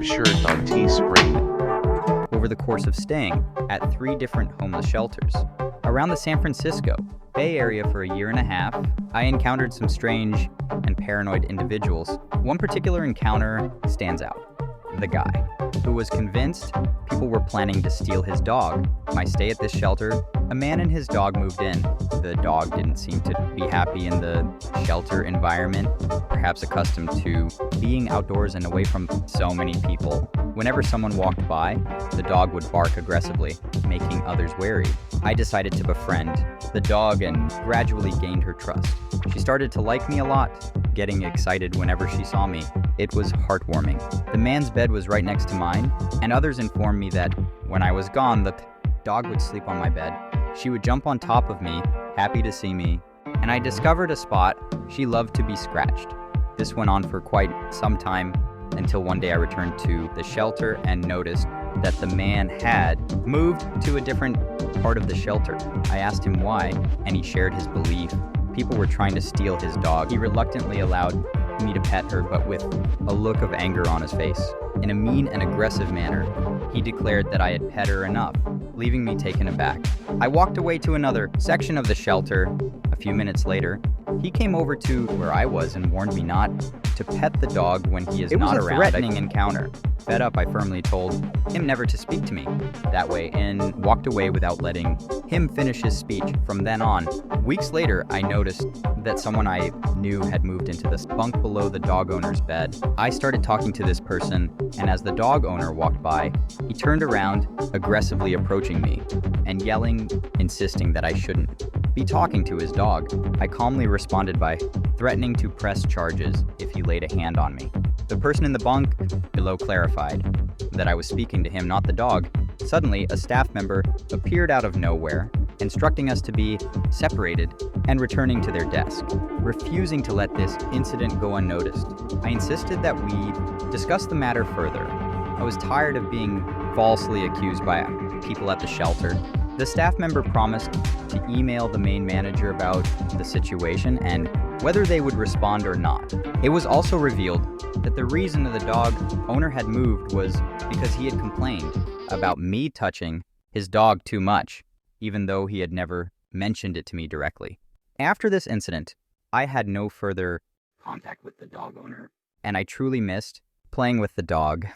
our shirts on Tespring. over the course of staying at 3 different homeless shelters. Around the San Francisco Bay Area for a year and a half, I encountered some strange and paranoid individuals. One particular encounter stands out. The guy who was convinced people were planning to steal his dog. My stay at this shelter, a man and his dog moved in. The dog didn't seem to be happy in the shelter environment, perhaps accustomed to being outdoors and away from so many people. Whenever someone walked by, the dog would bark aggressively, making others wary. I decided to befriend the dog and gradually gained her trust. She started to like me a lot, getting excited whenever she saw me. It was heartwarming. The man's bed was right next to mine, and others informed me that when I was gone, the dog would sleep on my bed. She would jump on top of me, happy to see me, and I discovered a spot she loved to be scratched. This went on for quite some time until one day I returned to the shelter and noticed that the man had moved to a different part of the shelter. I asked him why, and he shared his belief people were trying to steal his dog. He reluctantly allowed me to pet her, but with a look of anger on his face. In a mean and aggressive manner, he declared that I had pet her enough, leaving me taken aback. I walked away to another section of the shelter. A few minutes later, he came over to where I was and warned me not to pet the dog when he is not around. It was a threatening encounter. Fed up, I firmly told him never to speak to me that way and walked away without letting him finish his speech. From then on, weeks later, I noticed that someone I knew had moved into the bunk below the dog owner's bed. I started talking to this person, and as the dog owner walked by, he turned around, aggressively approaching me and yelling, insisting that I shouldn't be talking to his dog. I calmly responded by threatening to press charges if he laid a hand on me. The person in the bunk below clarified that I was speaking to him, not the dog. Suddenly, a staff member appeared out of nowhere, instructing us to be separated and returning to their desk, refusing to let this incident go unnoticed. I insisted that we discuss the matter further. I was tired of being falsely accused by people at the shelter. The staff member promised to email the main manager about the situation and whether they would respond or not. It was also revealed that the reason the dog owner had moved was because he had complained about me touching his dog too much, even though he had never mentioned it to me directly. After this incident, I had no further contact with the dog owner, and I truly missed playing with the dog.